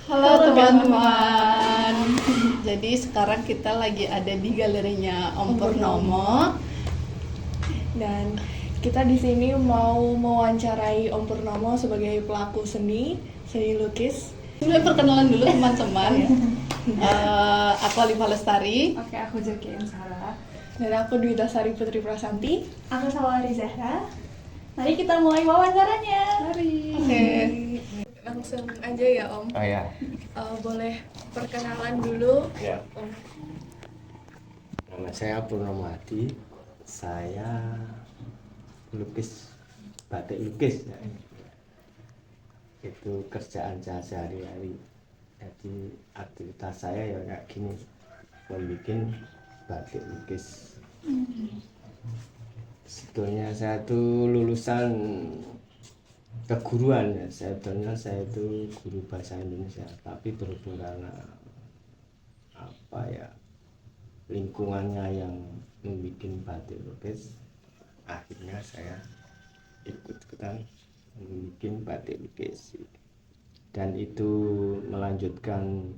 Halo teman-teman. Jadi sekarang kita lagi ada di galerinya Om Purnomo. Dan kita di sini mau mewawancarai Om Purnomo sebagai pelaku seni lukis. Mulai perkenalan dulu teman-teman. Aku Alifa Lestari. Oke, aku Jokian Sarah. Dan aku Dwi Tasari Putri Prasanti. Aku Salwari Zahra. Mari kita mulai wawancaranya. Mari. Oke. Langsung aja ya Om. Oh ya, Boleh perkenalan dulu. ya. Om. Nama saya Purnomo Hadi. Saya lukis, batik lukis ya. Itu kerjaan saya sehari-hari. Jadi aktivitas saya ya kayak gini, membuat batik lukis. Sebetulnya saya tuh lulusan keguruan ya. Sebetulnya saya itu guru bahasa Indonesia, tapi berhubung karena apa ya, lingkungannya yang membuat batik lukis, akhirnya saya ikut-ikutan membuat batik lukis, dan itu melanjutkan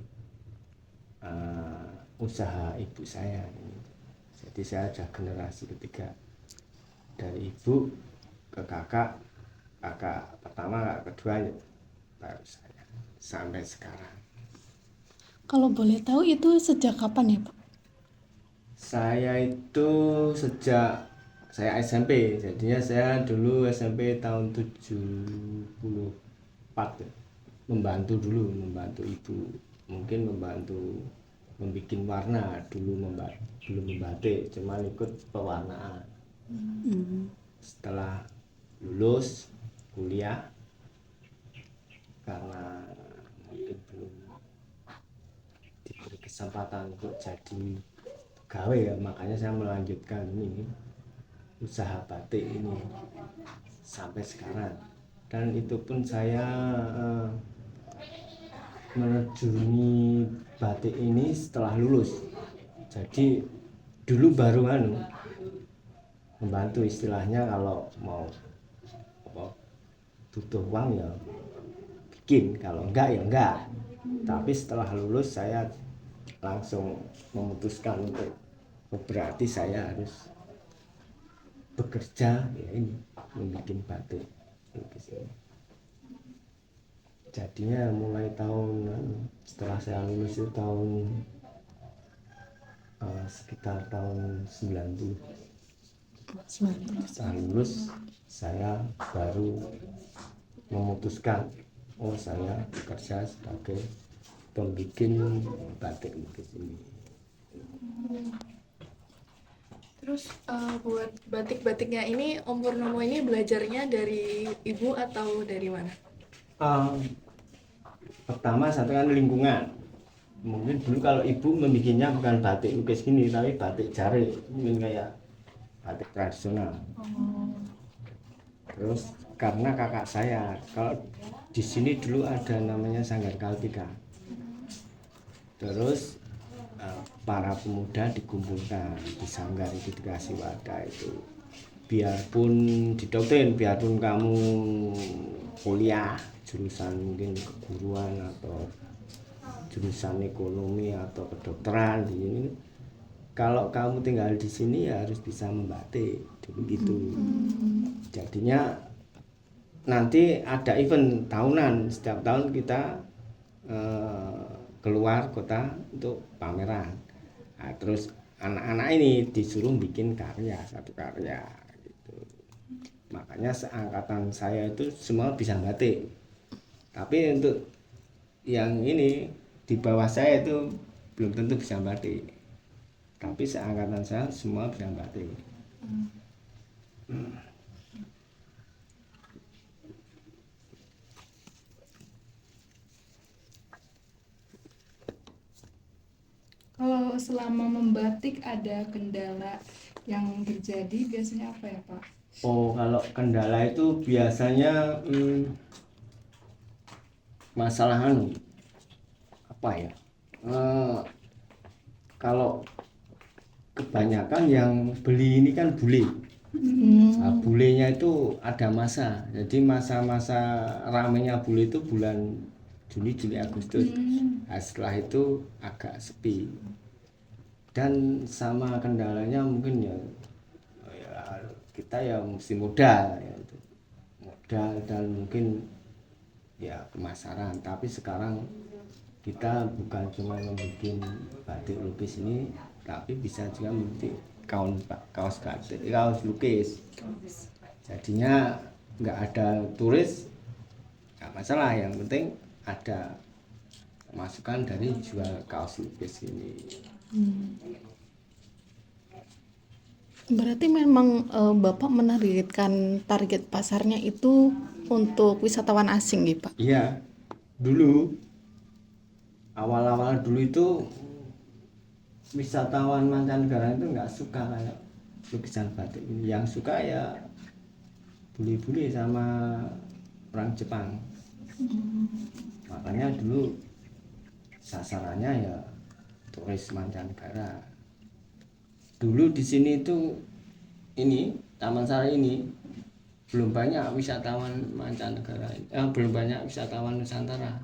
usaha ibu saya. Jadi saya ada generasi ketiga, dari ibu ke kakak pertama, kakak kedua, baru saya sampai sekarang. Kalau boleh tahu itu sejak kapan ya Pak? Saya itu sejak saya SMP, jadinya saya dulu SMP tahun 74 ya. Membantu ibu, mungkin membantu membuat warna dulu, belum membatik, cuma ikut pewarnaan. Setelah lulus kuliah, karena mungkin belum diberi kesempatan untuk jadi pegawai ya, makanya saya melanjutkan ini usaha batik ini sampai sekarang. Dan itu pun saya menerjuni batik ini setelah lulus. Jadi dulu baru membantu, istilahnya kalau mau butuh uang ya bikin, kalau enggak ya enggak. Tapi setelah lulus saya langsung memutuskan untuk berarti saya harus bekerja ya, ini membuat batik lukis ini. Jadinya mulai setelah saya lulus itu sekitar tahun 90. Setelah lulus saya baru memutuskan, saya bekerja sebagai pembikin batik lukis ini. Terus buat batik-batiknya ini Om Purnomo ini belajarnya dari ibu atau dari mana? Pertama satu kan lingkungan. Mungkin dulu kalau ibu membikinnya bukan batik lukis gini, tapi batik jarik, mungkin kayak batik tradisional. Terus karena kakak saya, kalau di sini dulu ada namanya Sanggar Kaltika. Terus para pemuda dikumpulkan di sanggar itu, dikasih wadah itu. Biarpun didoktrin, biarpun kamu kuliah jurusan mungkin keguruan atau jurusan ekonomi atau kedokteran di sini, kalau kamu tinggal di sini ya harus bisa membatik, begitu. Jadinya nanti ada event tahunan, setiap tahun kita keluar kota untuk pameran. Nah, terus anak-anak ini disuruh bikin satu karya gitu. Makanya seangkatan saya itu semua bisa batik, tapi untuk yang ini di bawah saya itu belum tentu bisa batik, tapi seangkatan saya semua bisa batik. Kalau selama membatik ada kendala yang terjadi biasanya apa ya Pak? Oh, kalau kendala itu biasanya masalah apa ya? Kalau kebanyakan yang beli ini kan bule. Nah, bulenya itu ada masa. Jadi masa-masa ramenya bule itu bulan Juni, Juli, Agustus. Nah, setelah itu agak sepi. Dan sama kendalanya mungkin ya kita ya mesti modal ya itu. Modal dan mungkin ya pemasaran. Tapi sekarang kita bukan cuma membuat batik lukis ini, tapi bisa juga membuat kaos batik, kaos lukis. Jadinya nggak ada turis, nggak masalah. Yang penting ada masukan dari jual kaos lukis ini. Berarti memang Bapak menargetkan target pasarnya itu untuk wisatawan asing gitu Pak? Iya, dulu awal-awal dulu itu wisatawan mancanegara itu nggak suka kayak lukisan batik ini. Yang suka ya bule-bule sama orang Jepang. Makanya dulu sasarannya ya turis mancanegara. Dulu di sini itu ini Taman Sari ini belum banyak wisatawan mancanegara, belum banyak wisatawan Nusantara.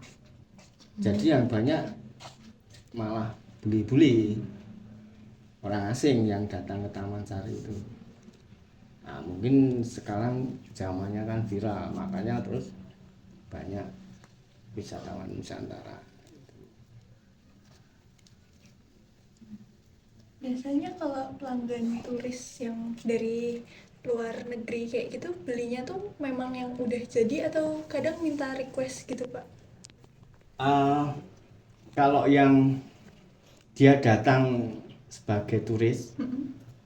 Jadi yang banyak malah bule-bule orang asing yang datang ke Taman Sari itu. Nah, mungkin sekarang zamannya kan viral, makanya terus banyak wisatawan Nusantara. Biasanya kalau pelanggan turis yang dari luar negeri kayak gitu belinya tuh memang yang udah jadi atau kadang minta request gitu Pak? Kalau yang dia datang sebagai turis,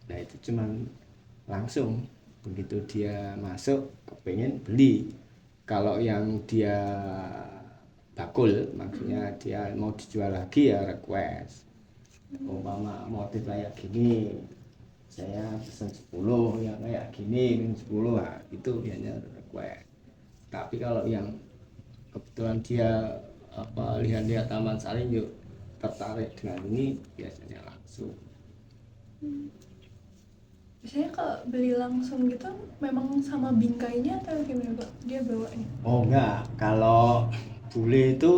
nah itu cuman langsung begitu dia masuk kepengen beli. Kalau yang dia bakul, maksudnya dia mau dijual lagi ya request. Umpama motif kayak gini, saya pesan 10, yang kayak gini 10, nah, itu biasanya request. Tapi kalau yang kebetulan dia lihat-lihat Taman Sari yuk tertarik dengan ini, biasanya langsung. Biasanya kalau beli langsung gitu memang sama bingkainya atau gimana Pak? Dia bawanya? Oh enggak, kalau bule itu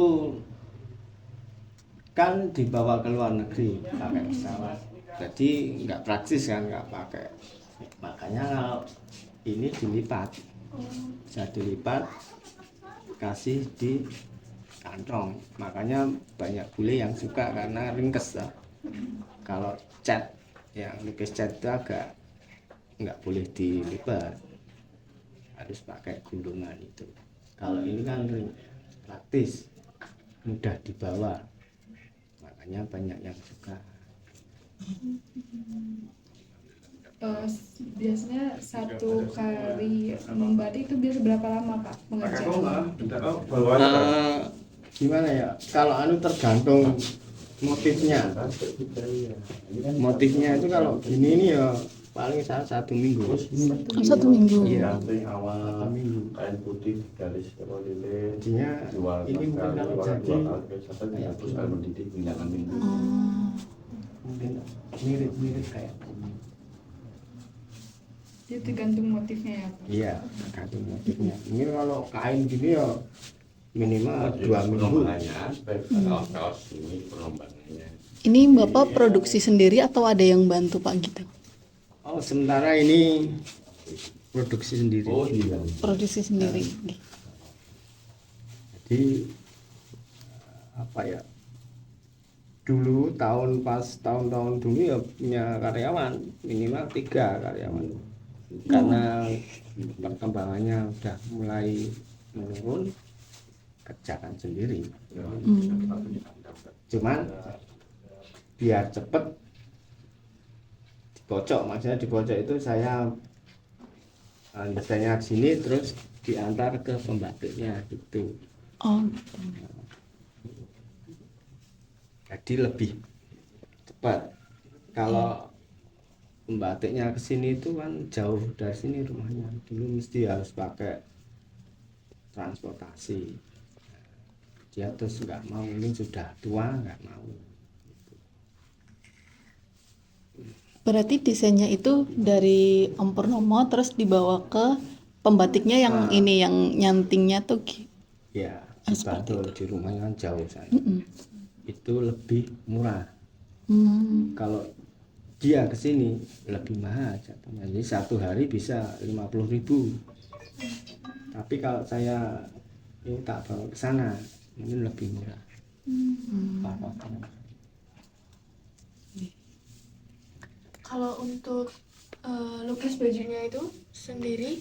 kan dibawa ke luar negeri pakai pesawat, jadi nggak praktis kan, nggak pakai. Makanya kalau ini dilipat, bisa dilipat, kasih di kantong. Makanya banyak bule yang suka karena ringkes ya. Kalau cat, yang lukis cat itu agak nggak boleh dilipat, harus pakai gulungan itu. Kalau ini kan praktis, mudah dibawa, makanya banyak yang suka. Biasanya satu kali membatik itu biasa berapa lama Pak mengerjakan? Gimana ya? Kalau tergantung motifnya. Motifnya itu kalau gini ini ya paling 1 minggu. 1 minggu. Iya, awal minggu. kain putih garis lilin Jadinya jual ini mungkin kalau jadi kayak terus air mendidih tinggalkan minggu. mungkin mirip-mirip kayak ini. Itu tergantung motifnya ya Pak? Iya, tergantung motifnya. Ini kalau kain gini ya minimal 2 minggu. Kaos ini perlombangannya. Ini Bapak produksi sendiri atau ada yang bantu Pak gitu? Oh, sementara ini produksi sendiri. Oh iya. Produksi sendiri. Jadi apa ya? Dulu tahun-tahun dulu ya punya karyawan minimal 3 karyawan. Karena perkembangannya udah mulai menurun, kerjakan sendiri. Cuman biar cepet dibocok, maksudnya dibocok itu saya desainnya sini terus diantar ke pembatiknya gitu. Oh, Jadi lebih cepat. Kalau pembatiknya ke sini itu kan jauh dari sini rumahnya. Dulu mesti harus pakai transportasi. Dia terus nggak mau, mungkin sudah tua nggak mau. berarti desainnya itu dari Om Purnomo terus dibawa ke pembatiknya yang ini yang nyantingnya tuh Ya, di Bantul, di rumahnya kan jauh saya. Itu lebih murah. Kalau dia ke sini lebih mahal jatuhnya. Jadi satu hari bisa 50.000. Tapi kalau saya ini tak bawa ke sana, ini lebih murah. Pakotnya. Kalau untuk lukis bajunya itu sendiri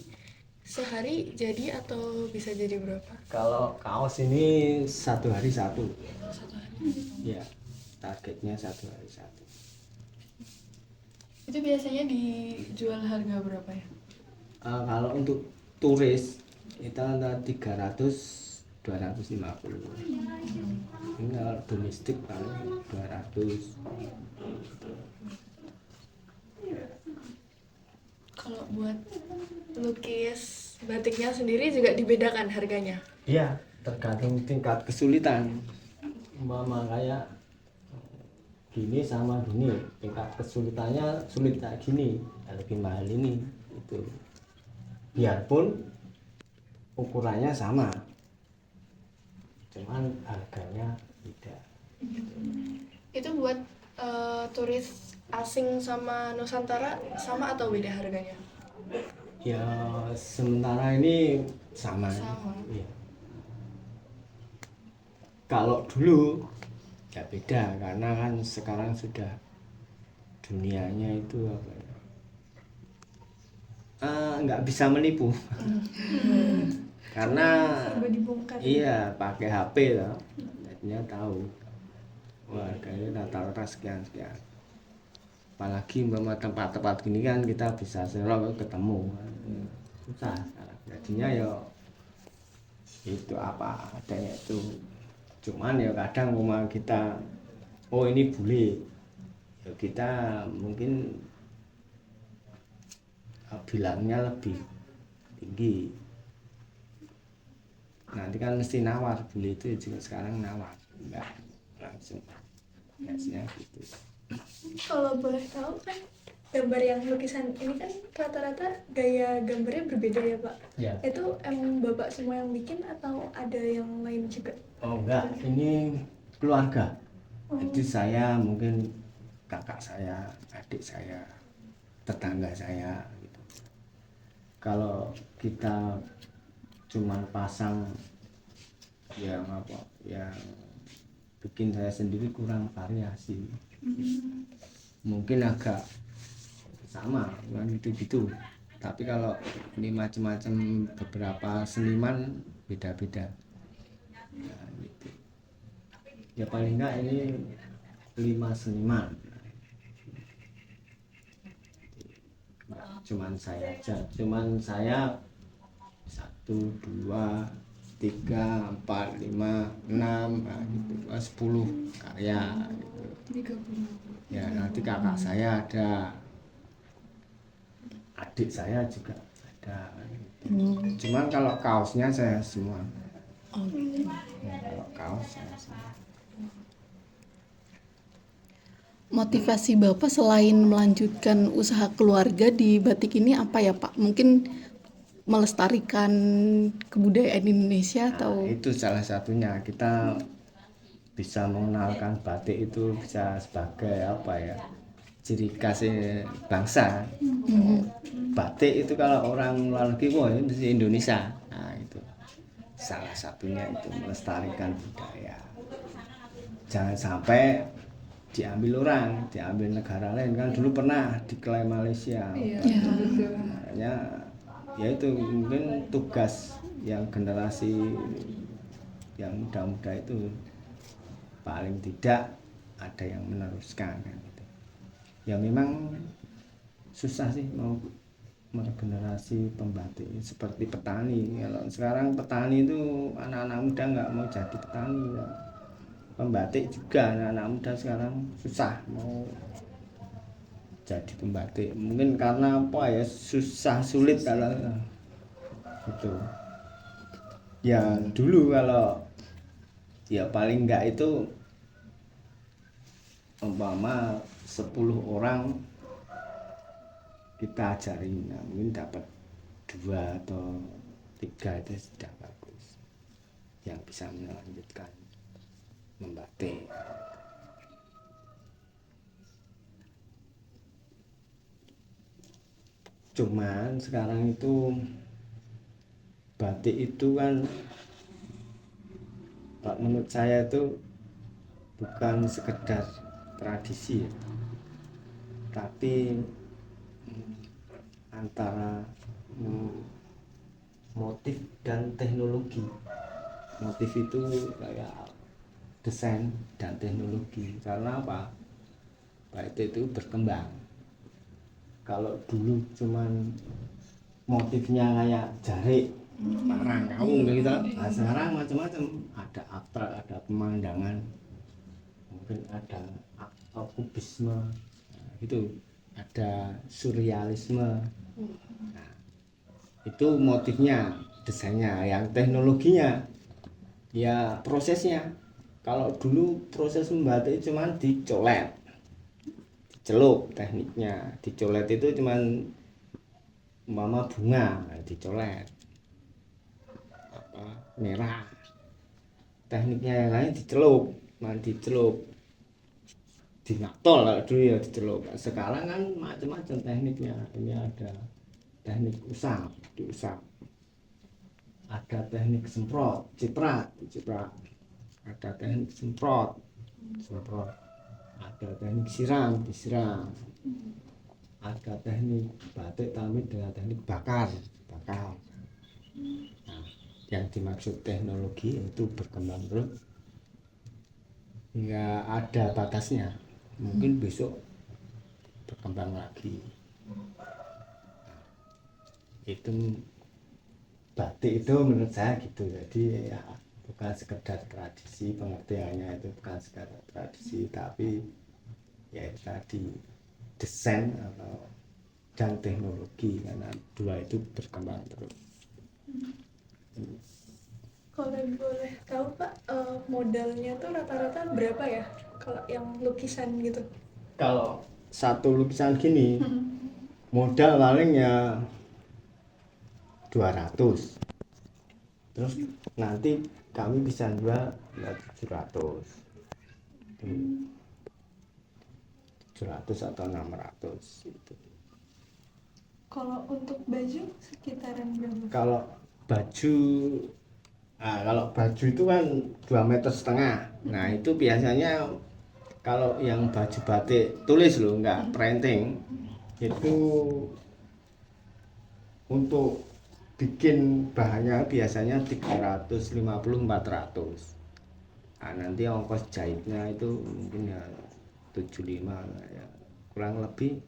sehari jadi atau bisa jadi berapa? Kalau kaos ini satu hari satu. Satu hari. Ya, targetnya satu hari satu. Itu biasanya dijual harga berapa ya? Kalau untuk turis itu antara 300 250. Ini kalau domestik paling 200. Kalau buat lukis batiknya sendiri juga dibedakan harganya. Iya, tergantung tingkat kesulitan. Umpama kayak gini sama gini, tingkat kesulitannya sulit kayak gini, lebih mahal ini. Itu. Biarpun ukurannya sama, cuman harganya beda. Itu buat turis asing sama Nusantara sama atau beda harganya? Ya sementara ini sama. Sama. Iya. Kalau dulu ya beda karena kan sekarang sudah dunianya itu apa ya? Nggak bisa menipu. Karena Serba dibongkar. iya pakai HP loh, jadinya tahu. Wah harganya rata-rata sekian. Apalagi umpama tempat-tempat gini kan kita bisa serok ketemu. Susah sekarang. Jadinya ya itu apa adanya itu. Cuman ya kadang umpama kita ini boleh. Ya kita mungkin bilangnya lebih tinggi. Nanti kan mesti nawar, boleh itu juga sekarang nawar, enggak langsung biasanya gitu. Kalau boleh tahu kan gambar yang lukisan ini kan rata-rata gaya gambarnya berbeda ya Pak? Ya. Itu emang Bapak semua yang bikin atau ada yang lain juga? Oh enggak, ini keluarga. Jadi saya mungkin kakak saya, adik saya, tetangga saya gitu. Kalau kita cuman pasang yang apa yang bikin saya sendiri kurang variasi. Mungkin agak sama kan gitu-gitu, tapi kalau ini macam-macam beberapa seniman beda-beda ya, gitu. Ya paling enggak ini 5 seniman, nggak cuman saya aja, cuman saya 1 2 3 4 5 6 nah, gitu. 10 karya gitu. 30. Ya nanti kakak saya ada, adik saya juga ada gitu. Cuman kalau kaosnya saya semua. Ya, kalau kaos saya semua. Motivasi Bapak selain melanjutkan usaha keluarga di batik ini apa ya Pak? Mungkin melestarikan kebudayaan Indonesia atau Itu salah satunya, kita bisa mengenalkan batik itu bisa sebagai apa ya, ciri khas bangsa. Batik itu kalau orang luar negeri wah ini mesti Indonesia. Nah itu salah satunya, itu melestarikan budaya. Jangan sampai diambil orang, diambil negara lain. Kan dulu pernah diklaim Malaysia. Iya, betul. Makanya ya itu mungkin tugas yang generasi yang muda-muda itu paling tidak ada yang meneruskan kan gitu. Ya memang susah sih mau meregenerasi pembatik seperti petani. Kalau sekarang petani itu anak-anak muda nggak mau jadi petani ya. Pembatik juga anak-anak muda sekarang susah mau jadi pembatik, mungkin karena apa ya, susah sulit kalau gitu ya. Dulu kalau ya paling enggak itu umpama 10 orang kita ajarin, nah, mungkin dapat 2 atau 3 itu sudah bagus. yang bisa melanjutkan membatik. Cuman sekarang itu batik itu kan menurut saya itu bukan sekedar tradisi ya, tapi antara motif dan teknologi. Motif itu kayak desain dan teknologi. Karena apa? Batik itu berkembang. Kalau dulu cuman motifnya kayak jarik, parang, kaung gitu, nah, sekarang macam-macam. Ada abstrak, ada pemandangan, mungkin ada kubisme, nah, itu ada surrealisme. Nah, itu motifnya, desainnya. Yang teknologinya ya prosesnya. Kalau dulu proses membatik cuman dicolet, dicelup, tekniknya dicolet itu cuman umpama bunga dicolet apa merah, tekniknya yang lain dicelup, dinatol. Kalau dulu ya dicelup. Sekarang kan macam-macam tekniknya. Ini ada teknik diusap, ada teknik semprot, ciprat, ada teknik semprot, ada teknik disiram, ada teknik batik tapi dengan teknik bakar. Nah, yang dimaksud teknologi itu berkembang terus hingga ada batasnya, mungkin besok berkembang lagi. Itu batik itu menurut saya gitu. Jadi ya bukan sekedar tradisi, pengertiannya itu bukan sekedar tradisi, tapi ya itu tadi desain atau dan teknologi, karena dua itu berkembang terus. Kalau boleh tahu Pak, modalnya tuh rata-rata berapa ya kalau yang lukisan gitu? Kalau satu lukisan gini modal paling ya 200, terus nanti kami bisa jual ya 700 atau 600 gitu. Kalau untuk baju sekitaran berapa? Kalau baju itu kan 2,5 meter. Nah itu biasanya kalau yang baju batik tulis loh, enggak printing, itu untuk bikin bahannya biasanya 350-400. Nah, nanti ongkos jahitnya itu mungkin ya 75 ya, kurang lebih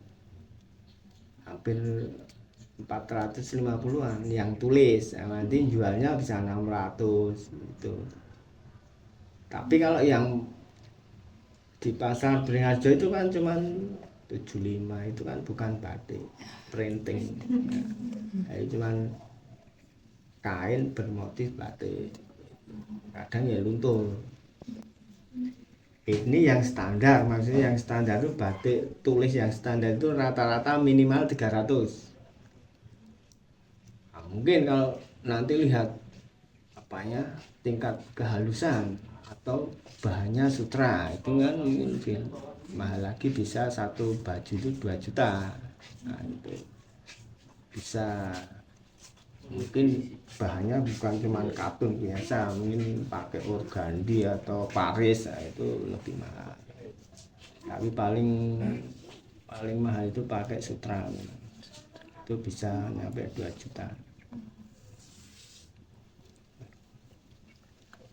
hampir 450-an yang tulis. Nah, nanti jualnya bisa 600 gitu. Tapi kalau yang di pasar Beringharjo itu kan cuman 75, itu kan bukan batik, printing. Nah, itu cuman kain bermotif batik, kadang ya luntur. Ini yang standar, maksudnya yang standar itu batik tulis yang standar itu rata-rata minimal 300. Nah, mungkin kalau nanti lihat apanya tingkat kehalusan atau bahannya sutra, itu kan mungkin lebih mahal lagi, bisa satu baju itu 2 juta. Nah, itu bisa, mungkin bahannya bukan cuma katun biasa, mungkin pakai organdi atau paris. Nah, itu lebih mahal. Tapi paling mahal itu pakai sutra, itu bisa nyampe 2 juta.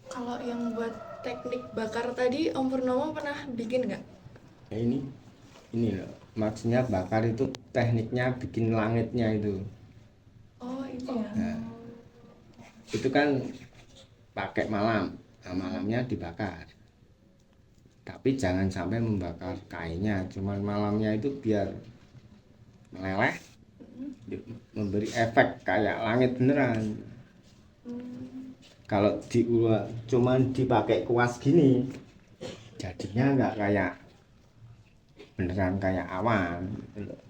Kalau yang buat teknik bakar tadi Om Purnomo pernah bikin nggak? Ya ini loh, maksudnya bakar itu tekniknya bikin langitnya itu. Oh itu ya. Nah, itu kan pakai malam. Nah, malamnya dibakar, tapi jangan sampai membakar kainnya, cuman malamnya itu biar meleleh, memberi efek kayak langit beneran. Kalau cuman dipakai kuas gini, jadinya nggak kayak beneran kayak awan gitu loh.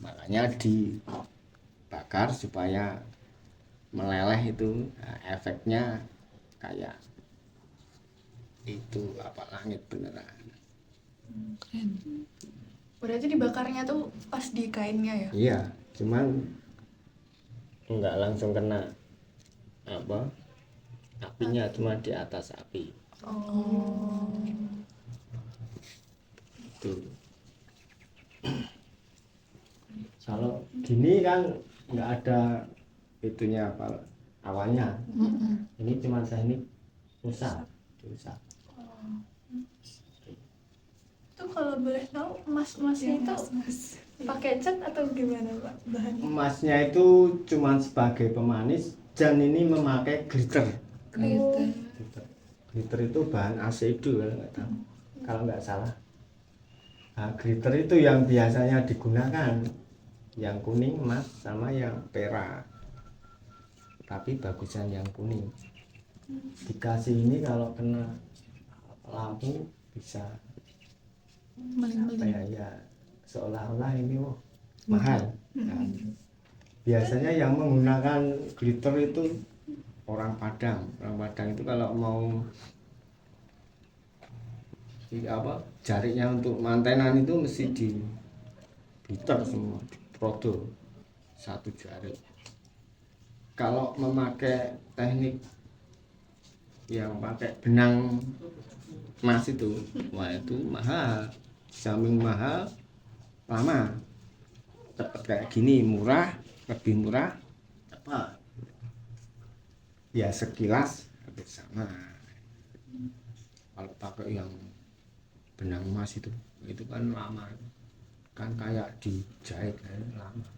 Makanya dibakar supaya meleleh itu, nah, efeknya kayak itu apa langit beneran. Keren. Berarti dibakarnya tuh pas di kainnya ya? Iya, cuman nggak langsung kena apa apinya, cuma di atas api Oh. itu. Kalau gini kan nggak ada itunya apa awalnya, ini cuma teknik usap. Itu kalau boleh tahu emas-emasnya itu pakai cat atau gimana Pak bahannya? Emasnya itu cuma sebagai pemanis, dan ini memakai glitter. Glitter. Glitter itu bahan asedo kalau nggak tahu, kalau nggak salah. Nah, glitter itu yang biasanya digunakan yang kuning emas sama yang perak, tapi bagusan yang kuning. Dikasih ini kalau kena lampu bisa apa ya seolah-olah ini mahal. Nah, biasanya yang menggunakan glitter itu orang Padang itu kalau mau apa jarinya untuk mantenan itu mesti di glitter semua, diprodol satu jari. Kalau memakai teknik yang pakai benang emas itu, wah itu mahal, samping mahal lama. Cepet kayak gini murah, lebih murah apa ya sekilas hampir sama. Kalau pakai yang benang emas itu kan lama, kan kayak dijahit lama.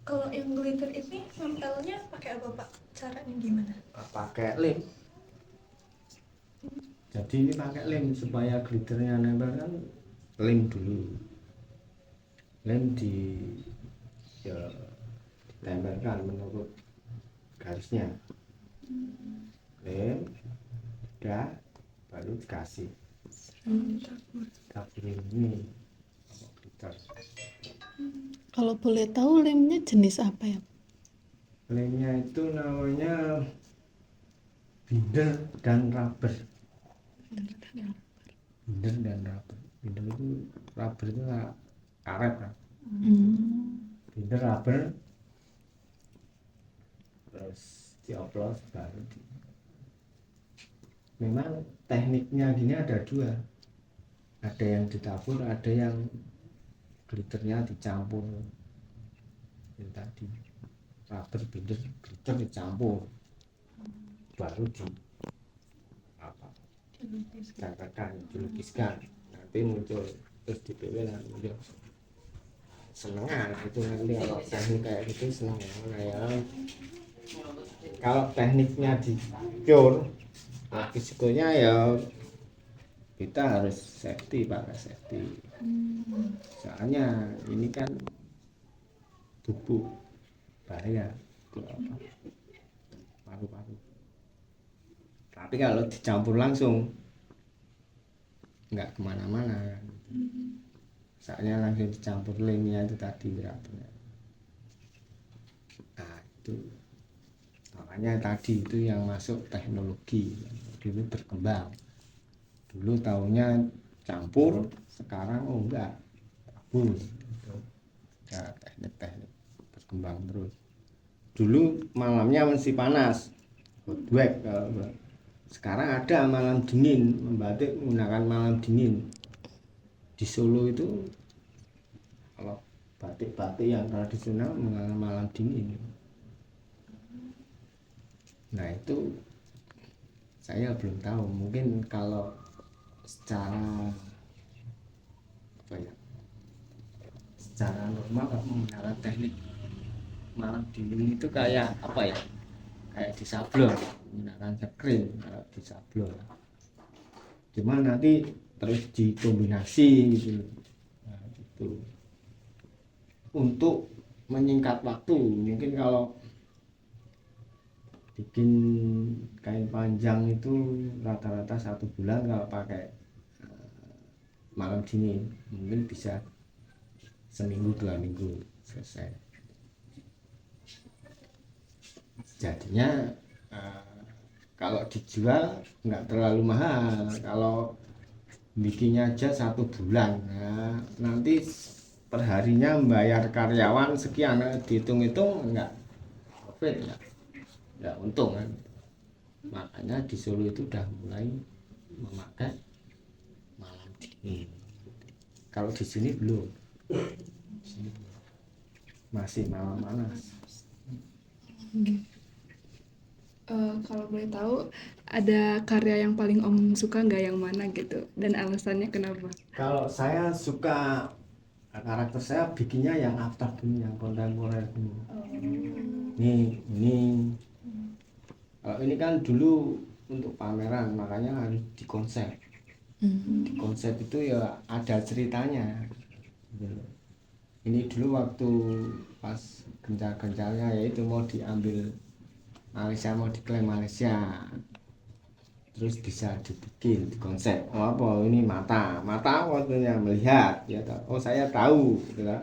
Kalau yang glitter ini nempelnya pakai apa Pak? Caranya gimana? Pakai lem. Jadi ini pakai lem supaya glitternya nempel kan, lem dulu. Lem ya, ditempelkan menurut garisnya. Lem, udah baru dikasih. Taburin ini glitter. Kalau boleh tahu lemnya jenis apa ya? Lemnya itu namanya binder dan rubber. Binder dan rubber. Binder itu rubber itu karet kan. Binder rubber terus dioplos baru memang tekniknya gini ada dua, ada yang ditabur, ada yang glitternya dicampur. Yang tadi rubber binder glitter dicampur baru di apa dilukiskan, nanti muncul terus dipilih nanti muncul senengan itu. Nanti kalau teknik kayak gitu seneng ya. Kalau tekniknya di pure risikonya ya kita harus safety, pakai safety. Soalnya ini kan tubuh bahaya ke apa paru-paru. Tapi kalau dicampur langsung nggak kemana-mana kan. Soalnya langsung dicampur lemnya itu tadi beratnya. Nah itu makanya tadi itu yang masuk teknologi dulu berkembang. Dulu taunya campur, sekarang enggak tabur. Ya teknik-teknik berkembang terus. Dulu malamnya masih panas, hot wax. Sekarang ada malam dingin, membatik menggunakan malam dingin. Di Solo itu kalau batik-batik yang tradisional menggunakan malam dingin. Nah itu saya belum tahu, mungkin kalau secara apa ya, secara normal kalau menggunakan teknik malam dingin itu kayak apa ya, kayak di sablon, menggunakan sekring kalau di sablon. Cuma nanti terus dikombinasi gitu. Nah, itu untuk menyingkat waktu. Mungkin kalau bikin kain panjang itu rata-rata 1 bulan, kalau pakai malam dingin mungkin bisa seminggu 2 minggu selesai. Jadinya kalau dijual nggak terlalu mahal. Kalau bikinnya aja 1 bulan, nah, nanti perharinya membayar karyawan sekian, dihitung-hitung nggak profit, nggak untung kan. Makanya di Solo itu udah mulai memakai malam dingin. Kalau di sini belum. Di sini belum. Masih malam panas. Kalau boleh tahu, ada karya yang paling Om suka nggak, yang mana gitu? Dan alasannya kenapa? Kalau saya suka karakter saya bikinnya yang abstrak ini, yang kontemporer ini. Ini kalau ini kan dulu untuk pameran, makanya harus dikonsep. Di konsep itu ya ada ceritanya. Ini dulu waktu pas gencar-gencarnya, yaitu mau diambil Malaysia, mau diklaim Malaysia, terus bisa dibikin di konsep. Oh apa ini mata waktunya melihat, ya oh saya tahu, gitu lah.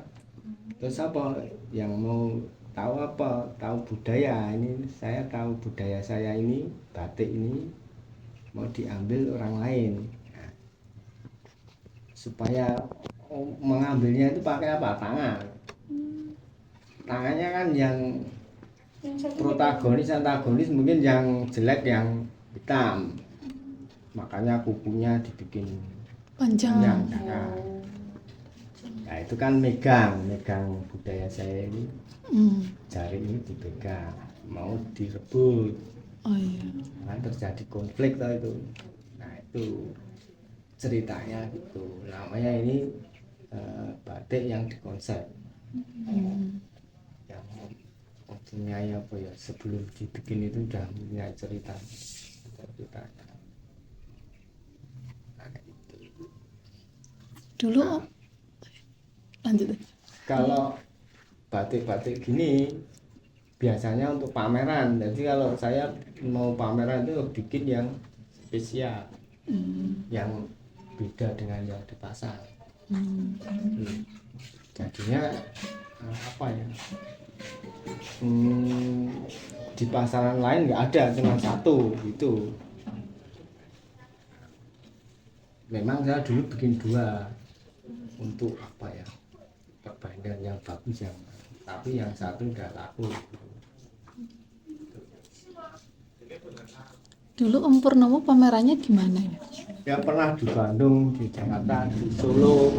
Terus apa yang mau tahu, apa tahu budaya ini, saya tahu budaya saya ini, batik ini mau diambil orang lain. Nah, supaya mengambilnya itu pakai apa, tangannya kan yang protagonis, antagonis mungkin yang jelek, yang hitam, makanya kukunya dibikin Panjang. Nah itu kan megang budaya saya ini, jari ini dipegang, mau direbut, Oh iya. kan terjadi konflik tau itu. Nah itu ceritanya gitu, namanya ini batik yang dikonsep. Yang mempunyai apa ya, sebelum dibikin itu udah punya ceritanya. Nah, itu. Dulu lanjut deh. Kalau batik-batik gini biasanya untuk pameran. Jadi kalau saya mau pameran itu bikin yang spesial, yang beda dengan yang di pasar. Jadinya apa ya? Di pasaran lain nggak ada, cuma satu gitu. Memang saya dulu bikin 2 untuk apa ya, perbandingan yang bagus, yang tapi yang satu udah laku. Dulu Om Purnomo pamerannya gimana ya? Ya pernah di Bandung, di Jakarta, di Solo,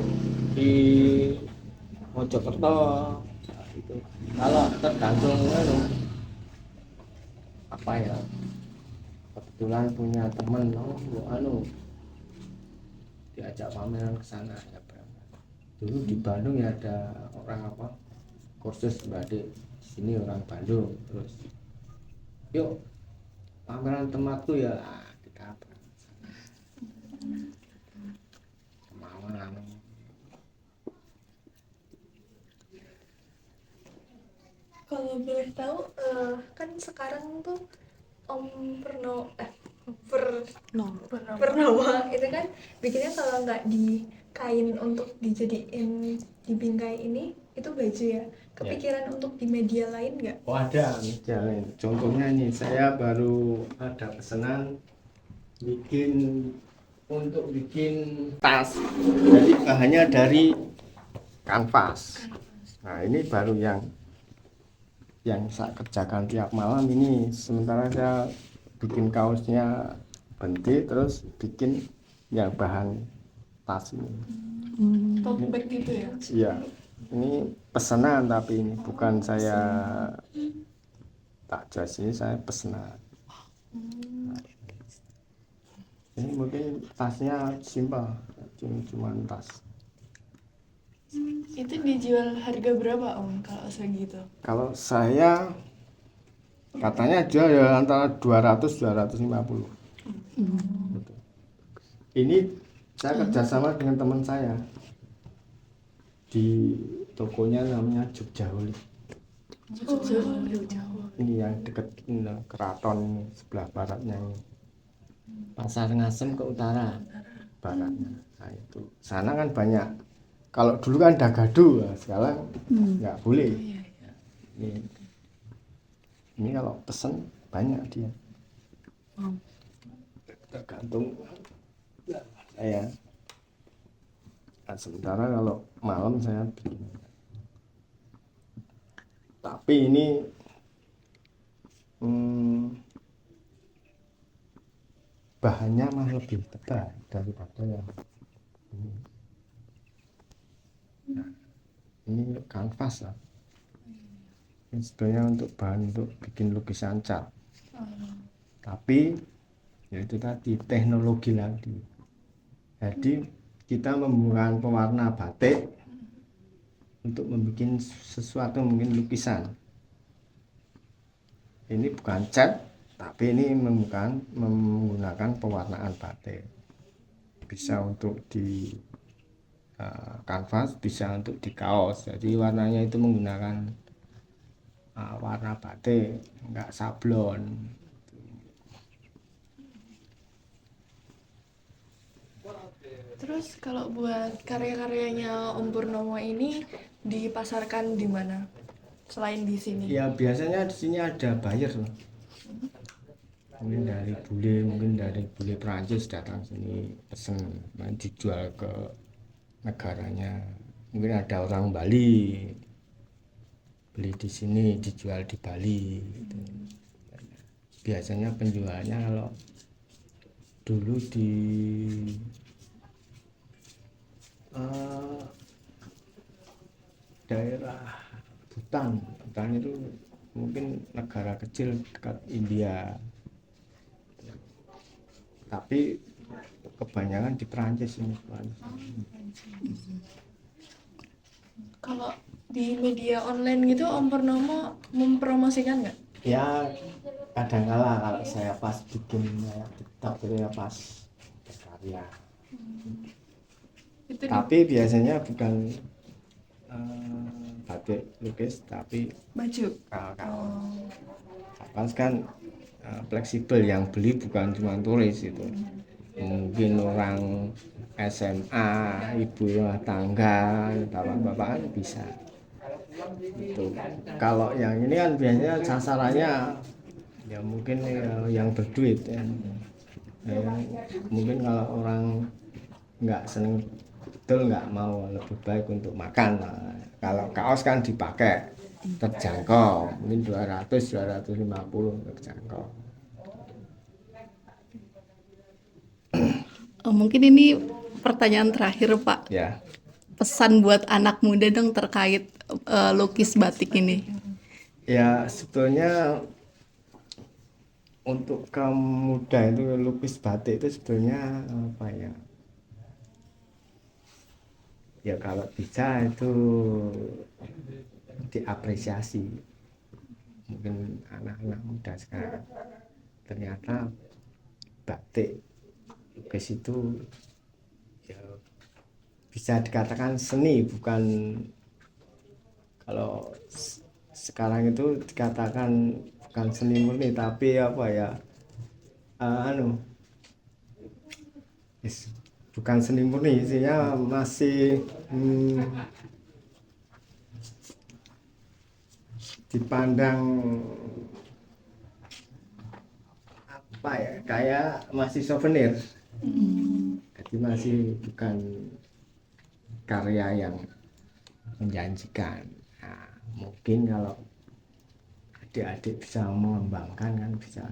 di Mojokerto. Nah, itu kalau tergantung apa ya, kebetulan punya temen diajak pameran ke sana ya berangkat. Dulu di Bandung ya ada orang apa, kursus batik sini, orang Bandung, terus yuk pameran tempatku ya, kita berangkat sana. Kemauan. Kalau boleh tahu, kan sekarang tuh Om Purnomo itu kan bikinnya kalau nggak di kain untuk dijadiin di bingkai ini, itu baju ya. Kepikiran untuk di media lain nggak? Oh ada media lain. Contohnya ini saya baru ada pesanan untuk bikin tas. Jadi bahannya dari kanvas. Nah ini baru yang saya kerjakan tiap malam ini. Sementara saya bikin kaosnya bentik, terus bikin yang bahan tas ini. Tote bag gitu ya? Iya, ini pesanan, tapi ini bukan saya tak jasi, saya pesanan. Ini mungkin tasnya simpel, cuma tas. Itu dijual harga berapa Om kalau segitu? Kalau saya katanya jual ya antara 200-250. Gitu. Ini saya kerjasama dengan teman saya di tokonya, namanya Jogjaholik. Ini yang dekat keraton ini, sebelah baratnya ini. Pasar Ngasem ke utara, baratnya. Nah itu sana kan banyak. Kalau dulu kan dagadu, sekarang nggak boleh. Ini kalau pesen banyak dia. tergantung saya. Nah, sementara kalau malam saya bikin. Tapi ini bahannya mah lebih tebal daripada yang ini. Nah, ini kanvas lah. Ini sebenarnya untuk bahan untuk bikin lukisan cat. Tapi ya itu tadi teknologi lagi. Jadi kita menggunakan pewarna batik untuk membuat sesuatu, mungkin lukisan. Ini bukan cat, tapi ini menggunakan pewarnaan batik. Bisa untuk di kanvas, bisa untuk di kaos. Jadi warnanya itu menggunakan warna batik, enggak sablon. Terus kalau buat karya-karyanya Om Purnomo ini dipasarkan di mana selain di sini? Ya biasanya di sini ada buyer loh. Mungkin dari bule Prancis datang sini pesen, dijual ke negaranya. Mungkin ada orang Bali beli di sini dijual di Bali gitu. Biasanya penjualnya kalau dulu di daerah Butan itu mungkin negara kecil dekat India, tapi kebanyakan di Prancis ini. Kalau di media online gitu Om Purnomo mempromosikan nggak? Ya kadang-kala kalau saya pas bikin TikTok itu ya pas berkarya. Tapi biasanya bukan batik lukis, tapi Baju. kaos kan fleksibel, yang beli bukan cuma turis itu. Mungkin orang SMA, ibu rumah tangga, bapak-bapak kan bisa. Itu. Kalau yang ini kan biasanya sasarannya ya mungkin yang berduit ya. Mungkin kalau orang nggak seneng betul, nggak mau, lebih baik untuk makan. Kalau kaos kan dipakai, terjangkau, mungkin 200-250 terjangkau. Mungkin ini pertanyaan terakhir Pak. Ya. Pesan buat anak muda dong terkait lukis batik ini. Ya sebetulnya untuk kaum muda itu lukis batik itu sebetulnya apa ya? Ya kalau bisa itu diapresiasi. Mungkin anak-anak muda sekarang ternyata batik lukis itu ya bisa dikatakan seni, bukan kalau sekarang itu dikatakan bukan seni murni, tapi apa ya, bukan seni murni, isinya masih dipandang apa ya, kayak masih souvenir. Jadi masih bukan karya yang menjanjikan. Nah, mungkin kalau adik-adik bisa mengembangkan, kan bisa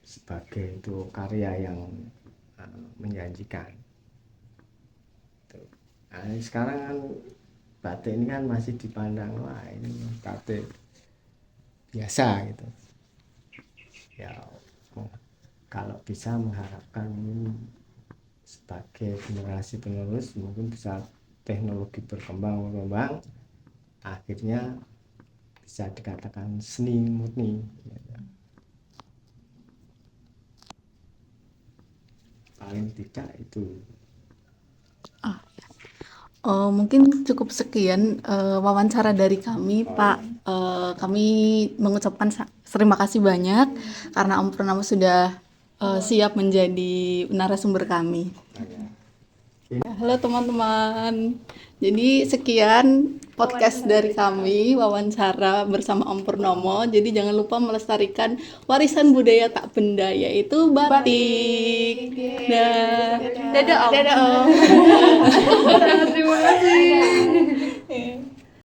sebagai itu karya yang menjanjikan. Nah, sekarang kan batik ini kan masih dipandang, wah ini batik biasa gitu ya. Kalau bisa mengharapkan sebagai generasi penerus, mungkin bisa teknologi berkembang, akhirnya bisa dikatakan seni murni gitu. Paling tidak itu. Mungkin cukup sekian wawancara dari kami Pak. Kami mengucapkan terima kasih banyak karena Om Purnomo sudah siap menjadi narasumber kami. Halo teman-teman. Jadi sekian podcast dari kami, wawancara bersama Om Purnomo. Jadi jangan lupa melestarikan warisan budaya tak benda, yaitu batik. Dadah Om.